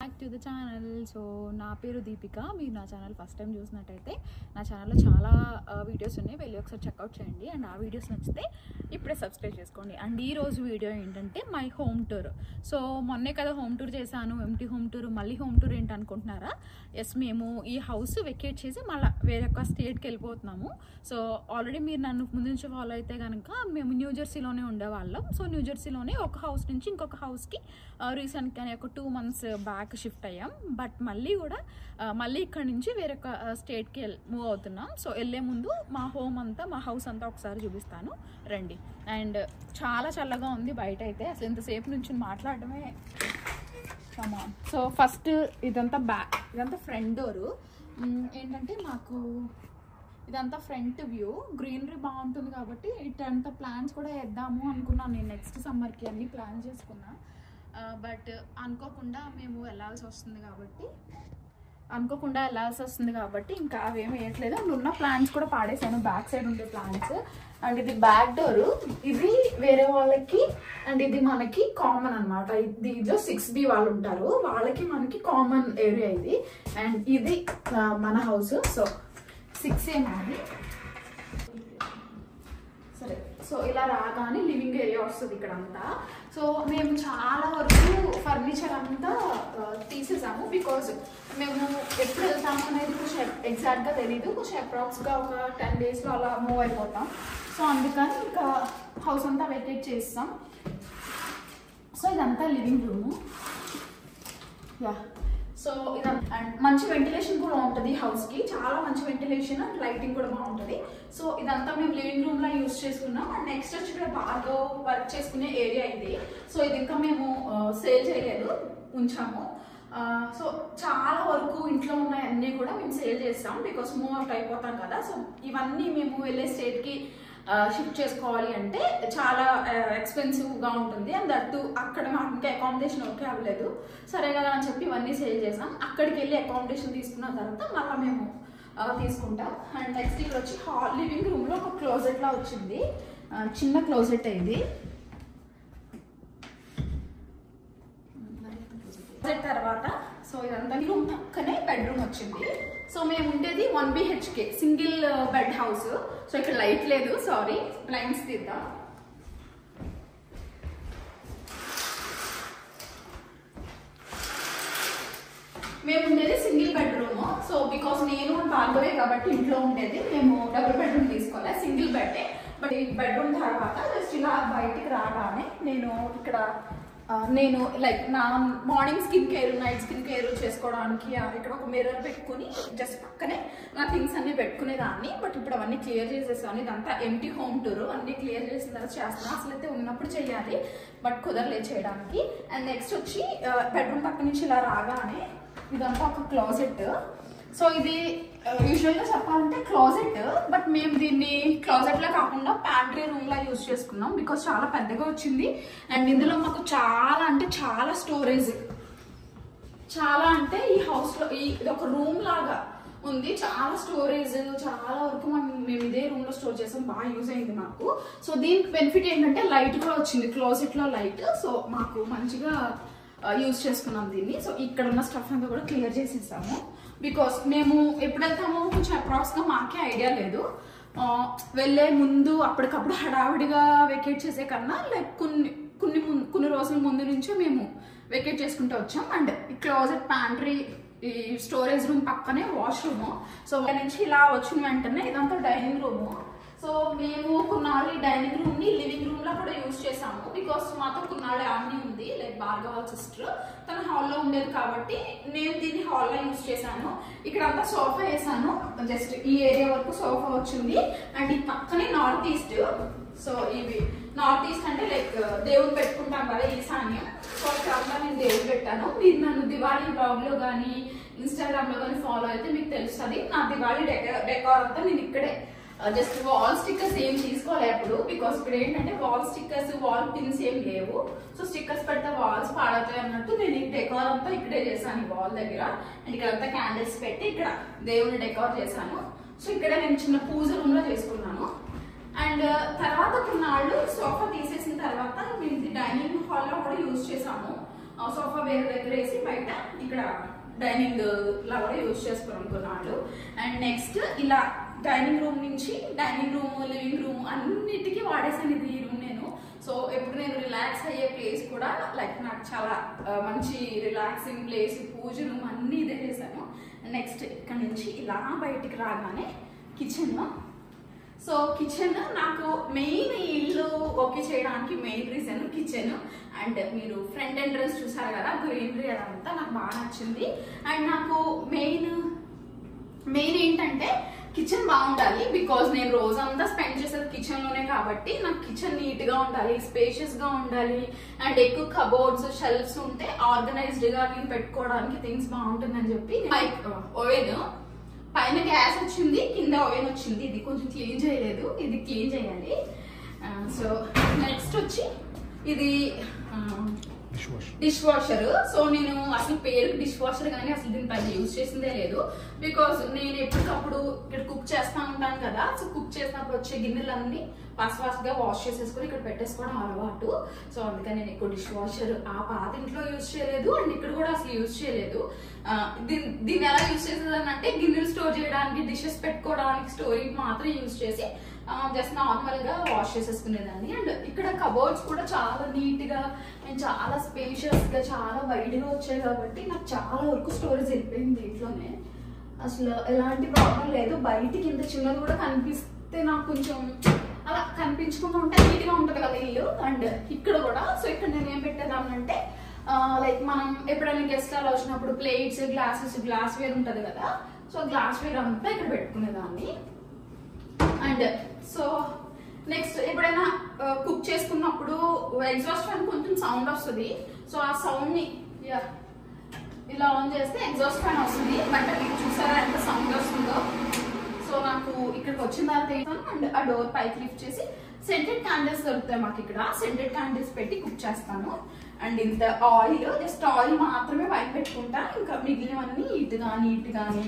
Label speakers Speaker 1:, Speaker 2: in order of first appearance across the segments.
Speaker 1: Back to the channel. So నా పేరు దీపిక. మీరు నా ఛానల్ ఫస్ట్ టైం చూసినట్టయితే నా ఛానల్లో చాలా వీడియోస్ ఉన్నాయి, వెళ్ళి ఒకసారి చెక్అవుట్ చేయండి. అండ్ ఆ వీడియోస్ నచ్చితే ఇప్పుడే సబ్స్క్రైబ్ చేసుకోండి. అండ్ ఈరోజు వీడియో ఏంటంటే మై హోమ్ టూర్. సో మొన్నే కదా హోమ్ టూర్ చేశాను, ఎంటీ హోమ్ టూర్. మళ్ళీ హోమ్ టూర్ ఏంటి అనుకుంటున్నారా? ఎస్, మేము ఈ హౌస్ వెకేట్ చేసి మళ్ళీ వేరొక స్టేట్కి వెళ్ళిపోతున్నాము. సో ఆల్రెడీ మీరు నన్ను ముందు నుంచి ఫాలో అయితే కనుక మేము న్యూజెర్సీలోనే ఉండేవాళ్ళం. సో న్యూజెర్సీలోనే ఒక హౌస్ నుంచి ఇంకొక హౌస్కి రీసెంట్గానే ఒక 2 months బ్యాక్ షిఫ్ట్ అయ్యాం. బట్ మళ్ళీ కూడా మళ్ళీ ఇక్కడ నుంచి వేరొక స్టేట్కి మూవ్ అవుతున్నాం. సో వెళ్ళే ముందు మా హౌస్ అంతా ఒకసారి చూపిస్తాను, రండి. అండ్ చాలా చల్లగా ఉంది బయట అయితే, అసలు ఇంతసేపు నుంచి మాట్లాడడమే కమాన్. సో ఫస్ట్ ఇదంతా ఫ్రంట్ డోరు. ఏంటంటే మాకు ఇదంతా ఫ్రంట్ వ్యూ, గ్రీనరీ బాగుంటుంది కాబట్టి ఇటంతా ప్లాన్స్ కూడా వేద్దాము అనుకున్నాను నేను. నెక్స్ట్ సమ్మర్కి అన్నీ ప్లాన్ చేసుకున్నా. బట్ అనుకోకుండా మేము వెళ్ళాల్సి వస్తుంది కాబట్టి ఇంకా అవేమి వేయట్లేదు. అండ్ ఉన్న ప్లాంట్స్ కూడా పాడేసాను, బ్యాక్ సైడ్ ఉండే ప్లాంట్స్. అండ్ ఇది బ్యాక్ డోర్, ఇది వేరే వాళ్ళకి అండ్ ఇది మనకి కామన్ అనమాట. దీంట్లో 6B వాళ్ళు ఉంటారు, వాళ్ళకి మనకి కామన్ ఏరియా ఇది. అండ్ ఇది మన హౌస్. సో 6A మాది. సరే, సో ఇలా రాగానే లివింగ్ ఏరియా వస్తుంది ఇక్కడ అంతా. సో మేము చాలా వరకు ఫర్నిచర్ అంతా తీసేసాము, బికాజ్ మేము ఎప్పుడు వెళ్తాము అనేది కొంచెం ఎగ్జాక్ట్గా తెలీదు. కొంచెం అప్రాక్స్గా ఒక 10 daysలో అలా మూవ్ అయిపోతాం. సో అందుకని ఇంకా హౌస్ అంతా వెకేట్ చేస్తాం. సో ఇదంతా లివింగ్ రూము. యా, సో ఇదంతా అండ్ మంచి వెంటిలేషన్ కూడా ఉంటుంది హౌస్కి, చాలా మంచి వెంటిలేషన్ అండ్ లైటింగ్ కూడా బాగుంటుంది. సో ఇదంతా మేము లివింగ్ రూమ్లో యూజ్ చేసుకున్నాం. అండ్ నెక్స్ట్ వచ్చి ఇక్కడ బాగా వర్క్ చేసుకునే ఏరియా ఇది. సో ఇది ఇంకా మేము సేల్ చేయలేదు, ఉంచాము. సో చాలా వరకు ఇంట్లో ఉన్నాయి అన్నీ కూడా మేము సేల్ చేస్తాం, బికాస్ మూవ్ అవుట్ అయిపోతాం కదా. సో ఇవన్నీ మేము వెళ్ళే స్టేట్కి షిఫ్ట్ చేసుకోవాలి అంటే చాలా ఎక్స్పెన్సివ్గా ఉంటుంది. అండ్ దట్టు అక్కడ మాకు ఇంకా అకామిడేషన్ ఓకే అవ్వలేదు. సరే కదా అని చెప్పి ఇవన్నీ సేల్ చేసాం. అక్కడికి వెళ్ళి అకామిడేషన్ తీసుకున్న తర్వాత మళ్ళీ మేము తీసుకుంటాం. అండ్ నెక్స్ట్ ఇక్కడ వచ్చి లివింగ్ రూమ్లో ఒక క్లోజెట్లా వచ్చింది, చిన్న క్లోజెట్ ఇది. తర్వాత సో ఇదంతా రూమ్ పక్కనే బెడ్రూమ్ వచ్చింది. సో మేము ఉండేది 1 BHK single bed house. So ఇక్కడ లైట్ లేదు, సారీ, బ్లైండ్స్ తీద్దాం. మేము ఉండేది సింగిల్ బెడ్రూమ్. సో బికాస్ నేను భార్గవే కాబట్టి ఇంట్లో ఉండేది, మేము డబుల్ బెడ్రూమ్ తీసుకోవాలి, సింగిల్ బెడ్. బట్ ఈ బెడ్రూమ్ తర్వాత జస్ట్ ఇలా బయటికి రాగానే నేను లైక్ నా morning skin care, night skin care చేసుకోవడానికి ఇక్కడ ఒక మిర్రర్ పెట్టుకుని జస్ట్ పక్కనే నా థింగ్స్ అన్ని పెట్టుకునేదాన్ని. బట్ ఇప్పుడు అవన్నీ క్లియర్ చేసేసాను. ఇదంతా ఎంటీ హోమ్ టూర్, అన్ని క్లియర్ చేసిన తర్వాత చేస్తాను. అసలు అయితే ఉన్నప్పుడు చేయాలి, బట్ కుదరలేదు చేయడానికి. అండ్ నెక్స్ట్ వచ్చి బెడ్రూమ్ పక్క నుంచి ఇలా రాగానే ఇదంతా ఒక క్లాజెట్. సో ఇది యూజువల్గా చెప్పాలంటే క్లాజెట్, బట్ మేము దీన్ని క్లాజెట్లో కాకుండా ప్యాంట్రీ రూమ్లా యూజ్ చేసుకున్నాం, బికాస్ చాలా పెద్దగా వచ్చింది. అండ్ ఇందులో మాకు చాలా స్టోరేజ్, అంటే ఈ హౌస్లో ఇది ఒక రూమ్ లాగా ఉంది. చాలా స్టోరేజ్, చాలా వరకు మేము ఇదే రూమ్లో స్టోర్ చేసాం, బాగా యూజ్ అయింది మాకు. సో దీనికి బెనిఫిట్ ఏంటంటే లైట్ కూడా వచ్చింది, క్లాజెట్లో లైట్. సో మాకు మంచిగా యూజ్ చేసుకున్నాం దీన్ని. సో ఇక్కడ ఉన్న స్టఫ్ అంతా కూడా క్లియర్ చేసేసాము, బికాస్ మేము ఎప్పుడు వెళ్తామో కొంచెం అప్రాక్స్గా మాకే ఐడియా లేదు. వెళ్ళే ముందు అప్పటికప్పుడు హడావిడిగా వెకేట్ చేసే కన్నా లైక్ కొన్ని రోజుల ముందు నుంచే మేము వెకేట్ చేసుకుంటూ వచ్చాం. అండ్ ఈ క్లోజెట్, ప్యాంట్రీ, ఈ స్టోరేజ్ రూమ్ పక్కనే వాష్రూమ్. సో నుంచి ఇలా వచ్చిన వెంటనే ఇదంతా డైనింగ్ రూము. సో మేము కొన్నాళ్ళు ఈ డైనింగ్ రూమ్ ని లివింగ్ రూమ్ లో కూడా యూజ్ చేసాము, బికాస్ మాతో కొన్నాళ్ళు ఆమె ఉంది, లైక్ భార్గవ సిస్టర్, తన హాల్లో ఉండేది కాబట్టి నేను దీన్ని హాల్లో యూజ్ చేశాను. ఇక్కడ అంతా సోఫా వేసాను, జస్ట్ ఈ ఏరియా వరకు సోఫా వచ్చింది. అండ్ ఈ పక్కనే నార్త్ ఈస్ట్. సో ఇవి నార్త్ ఈస్ట్ అంటే లైక్ దేవుడు పెట్టుకుంటాం కదా, ఈశాన్యం. సో ఇక్కడ నేను దేవుడు పెట్టాను. మీరు నన్ను దివాళీ బ్లాగ్ లో కానీ ఇన్స్టాగ్రామ్ లో కానీ ఫాలో అయితే మీకు తెలుస్తుంది. నా దివాళీ డెకార్ అంతా నేను ఇక్కడే జస్ట్ వాల్ స్టిక్కర్స్ ఏం తీసుకోవాలి అప్పుడు, బికాస్ ఇక్కడ ఏంటంటే వాల్ స్టిక్కర్స్, వాల్ పిన్స్ ఏం లేవు. సో స్టిక్కర్స్ పెడితే వాల్స్ పాడవుతాయి అన్నట్టు నేను ఈ డెకార్ అంతా ఇక్కడే చేశాను, ఈ వాల్ దగ్గర. అండ్ ఇక్కడ అంతా క్యాండిల్స్ పెట్టి ఇక్కడ దేవుని డెకార్ చేశాను. సో ఇక్కడ నేను చిన్న పూజ రూమ్ లో చేసుకున్నాను. అండ్ తర్వాత కొన్నాళ్ళు సోఫా తీసేసిన తర్వాత మేము డైనింగ్ హాల్లో కూడా యూజ్ చేసాము. సోఫా వేరే దగ్గర వేసి బయట ఇక్కడ డైనింగ్ లా కూడా యూజ్ చేసుకోవడం కొన్నాళ్ళు. అండ్ నెక్స్ట్ ఇలా డైనింగ్ రూమ్ నుంచి డైనింగ్ రూమ్, లివింగ్ రూమ్ అన్నిటికీ వాడేసాను ఇది ఈ రూమ్ నేను. సో ఎప్పుడు నేను రిలాక్స్ అయ్యే ప్లేస్ కూడా లైక్ నాకు చాలా మంచి రిలాక్సింగ్ ప్లేస్, పూజ రూమ్ అన్నీ ఇదే చేశాను. నెక్స్ట్ ఇక్కడ నుంచి ఇలా బయటికి రాగానే కిచెన్. సో కిచెన్ నాకు మెయిన్ ఇల్లు ఓకే చేయడానికి మెయిన్ రీజన్ కిచెన్. అండ్ మీరు ఫ్రంట్ ఎంట్రన్స్ చూసారు కదా, గ్రీనరీ అదంతా నాకు బాగా నచ్చింది. అండ్ నాకు మెయిన్ ఏంటంటే కిచెన్ బాగుండాలి. బికాజ్ నేను రోజంతా స్పెండ్ చేసేది కిచెన్ లోనే కాబట్టి నాకు కిచెన్ నీట్ గా ఉండాలి, స్పేషియస్ గా ఉండాలి. అండ్ ఎక్కువ కబోర్డ్స్, షెల్ఫ్స్ ఉంటే ఆర్గనైజ్డ్ గా నేను పెట్టుకోవడానికి థింగ్స్ బాగుంటుందని చెప్పి ఓవెన్ పైన గ్యాస్ వచ్చింది, కింద ఓవెన్ వచ్చింది. ఇది కొంచెం క్లీన్ చేయలేదు, ఇది క్లీన్ చేయాలి. సో నెక్స్ట్ వచ్చి ఇది డిష్ వాషర్. సో నేను అసలు పేరుకి డిష్ వాషర్ కానీ అసలు దీని పైన యూజ్ చేసిందే లేదు. బికాస్ నేను ఎప్పటికప్పుడు ఇక్కడ కుక్ చేస్తా ఉంటాను కదా, సో కుక్ చేసినప్పుడు వచ్చే గిన్నెలన్నీ ఫాస్ట్ గా వాష్ చేసేసుకుని ఇక్కడ పెట్టేసుకోవడం అలవాటు. సో అందుకని నేను ఎక్కువ డిష్ వాషర్ ఆ పాత ఇంట్లో యూజ్ చేయలేదు, అండ్ ఇక్కడ కూడా అసలు యూజ్ చేయలేదు. దీన్ని ఎలా యూజ్ చేసేదాన్ని అంటే గిన్నెలు స్టోర్ చేయడానికి, డిషెస్ పెట్టుకోవడానికి, స్టోరింగ్ మాత్రం యూజ్ చేసి జస్ట్ నార్మల్ గా వాష్ చేసేసుకునేదాన్ని. అండ్ ఇక్కడ కబోర్డ్స్ కూడా చాలా నీట్ గా అండ్ చాలా స్పేషియస్ గా చాలా వైడ్ గా వచ్చాయి కాబట్టి నాకు చాలా వరకు స్టోరేజ్ వెళ్ళిపోయింది దీంట్లోనే. అసలు ఎలాంటి ప్రాబ్లం లేదు. బయటికి ఇంత చిన్నది కూడా కనిపిస్తే నాకు కొంచెం అలా కనిపించకుండా ఉంటే నీట్ గా ఉంటుంది కదా ఇల్లు. అండ్ ఇక్కడ కూడా సో ఇక్కడ నేను ఏం పెట్టేదాన్నంటే లైక్ మనం ఎప్పుడైనా గెస్ట్ అలా వచ్చినప్పుడు ప్లేట్స్, గ్లాస్ వేర్ ఉంటది కదా, సో గ్లాస్ వేర్ అంతా ఇక్కడ పెట్టుకునేదాన్ని. అండ్ సో నెక్స్ట్ ఎప్పుడైనా కుక్ చేసుకున్నప్పుడు ఎగ్జాస్ట్ ఫ్యాన్ కొంచెం సౌండ్ వస్తుంది. సో ఆ సౌండ్ ని ఇలా ఆన్ చేస్తే ఎగ్జాస్ట్ ఫ్యాన్ వస్తుంది. బట్ మీకు చూసారా ఎంత సౌండ్ వస్తుందో. సో నాకు ఇక్కడికి వచ్చిన తర్వాత అండ్ ఆ డోర్ పైకి లిఫ్ట్ చేసి సెంటెడ్ క్యాండిల్స్ దొరుకుతాయి మాకు ఇక్కడ. సెంటెడ్ క్యాండిల్స్ పెట్టి కుక్ చేస్తాను. అండ్ ఇంత ఆయిల్, జస్ట్ ఆయిల్ మాత్రమే పైన పెట్టుకుంటా, ఇంకా మిగిలినవన్నీ నీట్ గాని.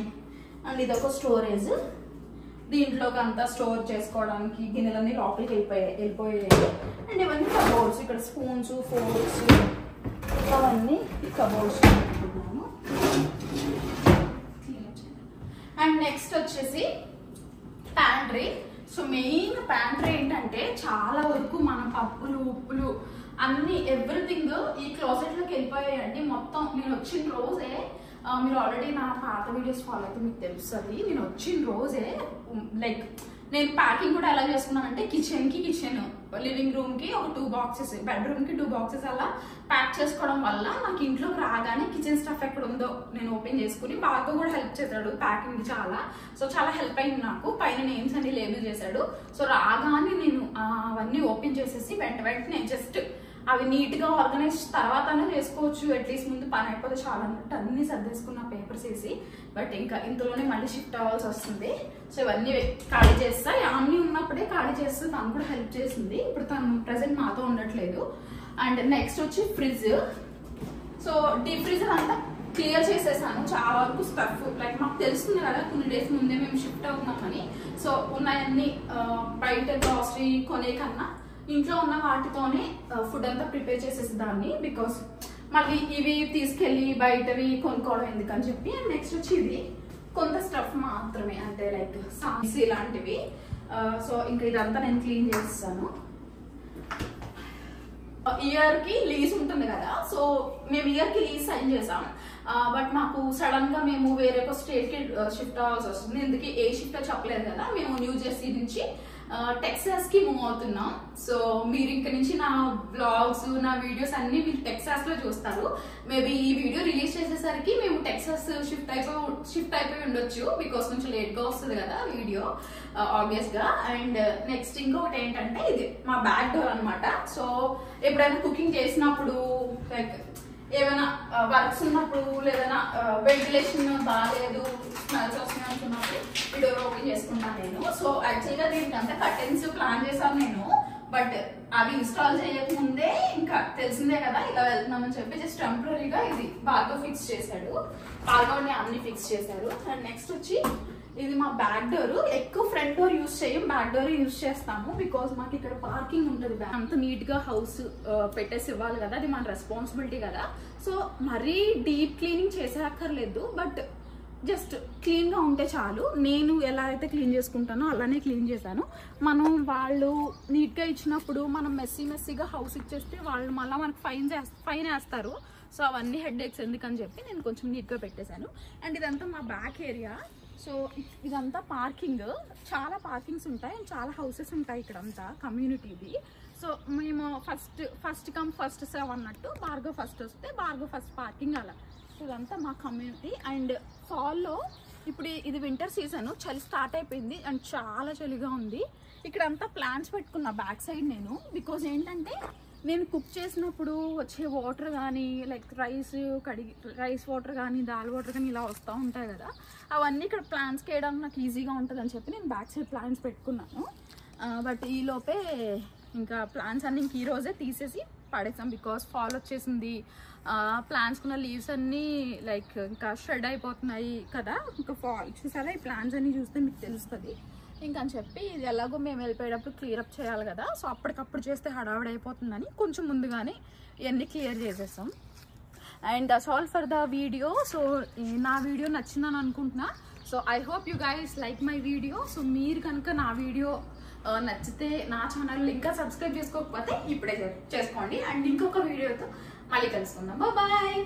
Speaker 1: అండ్ ఇదొక స్టోరేజ్, దీంట్లోకి అంతా స్టోర్ చేసుకోవడానికి గిన్నెలన్నీ లోపలికి వెళ్ళిపోయాయి. అండ్ ఇవన్నీ కబోర్డ్స్, ఇక్కడ స్పూన్స్, ఫోర్క్స్ అవన్నీ కబోర్డ్స్ పెట్టుకున్నాను. అండ్ నెక్స్ట్ వచ్చేసి ప్యాంట్రీ. సో మెయిన్ ప్యాంట్రీ ఏంటంటే చాలా వరకు మన పప్పులు, ఉప్పులు అన్ని ఎవ్రీథింగ్ ఈ క్లోజెట్ లోకి వెళ్ళిపోయాయండి మొత్తం. నేను వచ్చిన రోజే, మీరు ఆల్రెడీ నా పాత వీడియోస్ ఫాలో అయితే మీకు తెలుస్తుంది, నేను వచ్చిన రోజే లైక్ నేను ప్యాకింగ్ కూడా ఎలా చేసుకున్నానంటే కిచెన్, లివింగ్ రూమ్ కి ఒక 2 బాక్సెస్, బెడ్రూమ్ కి 2 బాక్సెస్ అలా ప్యాక్ చేసుకోవడం వల్ల నాకు ఇంట్లోకి రాగానే కిచెన్ స్టఫ్ ఎక్కడ ఉందో నేను ఓపెన్ చేసుకుని, బాగా కూడా హెల్ప్ చేశాడు ప్యాకింగ్ చాలా. సో చాలా హెల్ప్ అయింది నాకు. పైన నేమ్స్ అన్ని లేబుల్ చేశాడు. సో రాగానే నేను అవన్నీ ఓపెన్ చేసేసి వెంటనే జస్ట్ అవి నీట్ గా ఆర్గనైజ్ తర్వాతనే చేసుకోవచ్చు, అట్లీస్ట్ ముందు పని అయిపోతే చాలా అన్నట్టు అన్ని సర్దేసుకున్న పేపర్స్ వేసి. బట్ ఇంకా ఇంతలోనే మళ్ళీ షిఫ్ట్ అవ్వాల్సి వస్తుంది. సో ఇవన్నీ ఖాళీ చేస్తా. అన్ని ఉన్నప్పుడే ఖాళీ చేస్తూ తను కూడా హెల్ప్ చేసింది. ఇప్పుడు తను ప్రెసెంట్ మాతో ఉండట్లేదు. అండ్ నెక్స్ట్ వచ్చి ఫ్రిడ్జ్. సో డీప్ ఫ్రీజర్ అంతా క్లియర్ చేసేసాను. చాలా వరకు స్టఫ్ లైక్ మాకు తెలుస్తుంది కదా కొన్ని డేస్ ముందే మేము షిఫ్ట్ అవుతున్నామని. సో ఉన్నాయన్నీ బయట గ్రాసరీ కొనే కన్నా ఇంట్లో ఉన్న వాటితోనే ఫుడ్ అంతా ప్రిపేర్ చేసేసేదాన్ని. బికాస్ మళ్ళీ ఇవి తీసుకెళ్ళి బయటవి కొనుక్కోవడం ఎందుకని చెప్పి. అండ్ నెక్స్ట్ వచ్చి ఇది కొంత స్టఫ్ మాత్రమే, అంటే లైక్ సాంగ్స్ ఇలాంటివి. సో ఇంకా ఇదంతా నేను క్లీన్ చేస్తాను. ఇయర్ కి లీజ్ ఉంటుంది కదా, సో మేము ఇయర్ కి లీజ్ సైన్ చేసాం. బట్ మాకు సడన్ గా మేము వేరే ఒక స్టేట్ కి షిఫ్ట్ అవ్వాల్సి వస్తుంది. ఎందుకు ఏ షిఫ్ట్ చెప్పలేదు కదా, మేము న్యూ జెర్సీ నుంచి టెక్సాస్ కి మూవ్ అవుతున్నాం. సో మీరు ఇంక నుంచి నా బ్లాగ్స్, నా వీడియోస్ అన్ని మీరు టెక్సాస్ లో చూస్తారు. మేబీ ఈ వీడియో రిలీజ్ చేసేసరికి మేము టెక్సాస్ షిఫ్ట్ అయిపోయి ఉండొచ్చు. బికాస్ కొంచెం లేట్ గా వస్తుంది కదా వీడియో ఆబ్వియస్ గా. అండ్ నెక్స్ట్ ఇంకొకటి ఏంటంటే ఇది మా బ్యాక్ డోర్ అనమాట. సో ఎప్పుడైనా కుకింగ్ చేసినప్పుడు లైక్ ఏమైనా వర్క్స్ ఉన్నప్పుడు లేదా వెంటిలేషన్ బాగాలేదు, స్మెల్స్ వస్తున్నాయి అనుకున్నప్పుడు ఈ డోర్ ఓపెన్ చేసుకుంటాను నేను. సో యాక్చువల్ గా దీనికి అంతా కర్టెన్స్ ప్లాన్ చేశాను నేను. బట్ అవి ఇన్స్టాల్ చేయకముందే ఇంకా తెలిసిందే కదా ఇలా వెళ్తున్నామని చెప్పి జస్ట్ టెంపరీగా ఇది బాగా ఫిక్స్ చేశాడు. బాగా అన్ని ఫిక్స్ చేశారు. అండ్ నెక్స్ట్ వచ్చి ఇది మా బ్యాక్ డోర్. ఎక్కువ ఫ్రంట్ డోర్ యూజ్ చేయం, బ్యాక్ డోర్ యూజ్ చేస్తాము. బికాస్ మాకు ఇక్కడ పార్కింగ్ ఉంటుంది. అంత నీట్ గా హౌస్ పెట్టేసి ఇవ్వాలి కదా, అది మన రెస్పాన్సిబిలిటీ కదా. సో మరీ డీప్ క్లీనింగ్ చేసేక్కర్లేదు, బట్ జస్ట్ క్లీన్ గా ఉంటే చాలు. నేను ఎలా అయితే క్లీన్ చేసుకుంటానో అలానే క్లీన్ చేశాను. మనం వాళ్ళు నీట్ గా ఇచ్చినప్పుడు మనం మెస్సీగా హౌస్ ఇచ్చేస్తే వాళ్ళు మళ్ళీ మనకు ఫైన్ వేస్తారు. సో అవన్నీ హెడ్ ఎక్స్ ఎందుకని చెప్పి నేను కొంచెం నీట్ గా పెట్టేశాను. అండ్ ఇదంతా మా బ్యాక్ ఏరియా. సో ఇదంతా పార్కింగ్, చాలా పార్కింగ్స్ ఉంటాయి అండ్ చాలా హౌసెస్ ఉంటాయి ఇక్కడంతా కమ్యూనిటీది. సో మేము ఫస్ట్ కమ్ ఫస్ట్ సర్వ్ అన్నట్టు, భార్గవ్ ఫస్ట్ వస్తే భార్గవ్ ఫస్ట్ పార్కింగ్ అలా. ఇదంతా మా కమ్యూనిటీ. అండ్ ఫాల్లో ఇప్పుడు ఇది వింటర్ సీజన్, చలి స్టార్ట్ అయిపోయింది అండ్ చాలా చలిగా ఉంది. ఇక్కడంతా ప్లాంట్స్ పెట్టుకున్నా బ్యాక్ సైడ్ నేను. బికాజ్ ఏంటంటే నేను కుక్ చేసినప్పుడు వచ్చే వాటర్ కానీ లైక్ రైస్ వాటర్ కానీ దాల్ వాటర్ కానీ ఇలా వస్తూ ఉంటాయి కదా, అవన్నీ ఇక్కడ ప్లాంట్స్కి వేయడానికి నాకు ఈజీగా ఉంటుంది అని చెప్పి నేను బ్యాక్ సైడ్ ప్లాంట్స్ పెట్టుకున్నాను. బట్ ఈ లోపే ఇంకా ప్లాంట్స్ అన్ని ఇంక ఈరోజే తీసేసి పడేసాం. బికాస్ ఫాల్ వచ్చేసింది, ప్లాంట్స్ ఉన్న లీవ్స్ అన్నీ లైక్ ఇంకా షెడ్ అయిపోతున్నాయి కదా. ఇంకా ఫాల్ చూసారా, ఈ ప్లాంట్స్ అన్ని చూస్తే మీకు తెలుస్తుంది. ఇంకని చెప్పి ఇది ఎలాగో మేము వెళ్ళిపోయేటప్పుడు క్లియర్ అప్ చేయాలి కదా, సో అప్పటికప్పుడు చేస్తే హడావిడి అయిపోతుందని కొంచెం ముందుగానే ఇవన్నీ క్లియర్ చేసేసాం. And that's all for the video. So నా వీడియో నచ్చిందని అనుకుంటున్నా. So I hope you guys like my video. So మీరు కనుక నా వీడియో నచ్చితే నా ఛానల్ ఇంకా సబ్స్క్రైబ్ చేసుకోకపోతే ఇప్పుడే చేసుకోండి. అండ్ ఇంకొక వీడియోతో మళ్ళీ కలుసుకుందాం. బాయ్.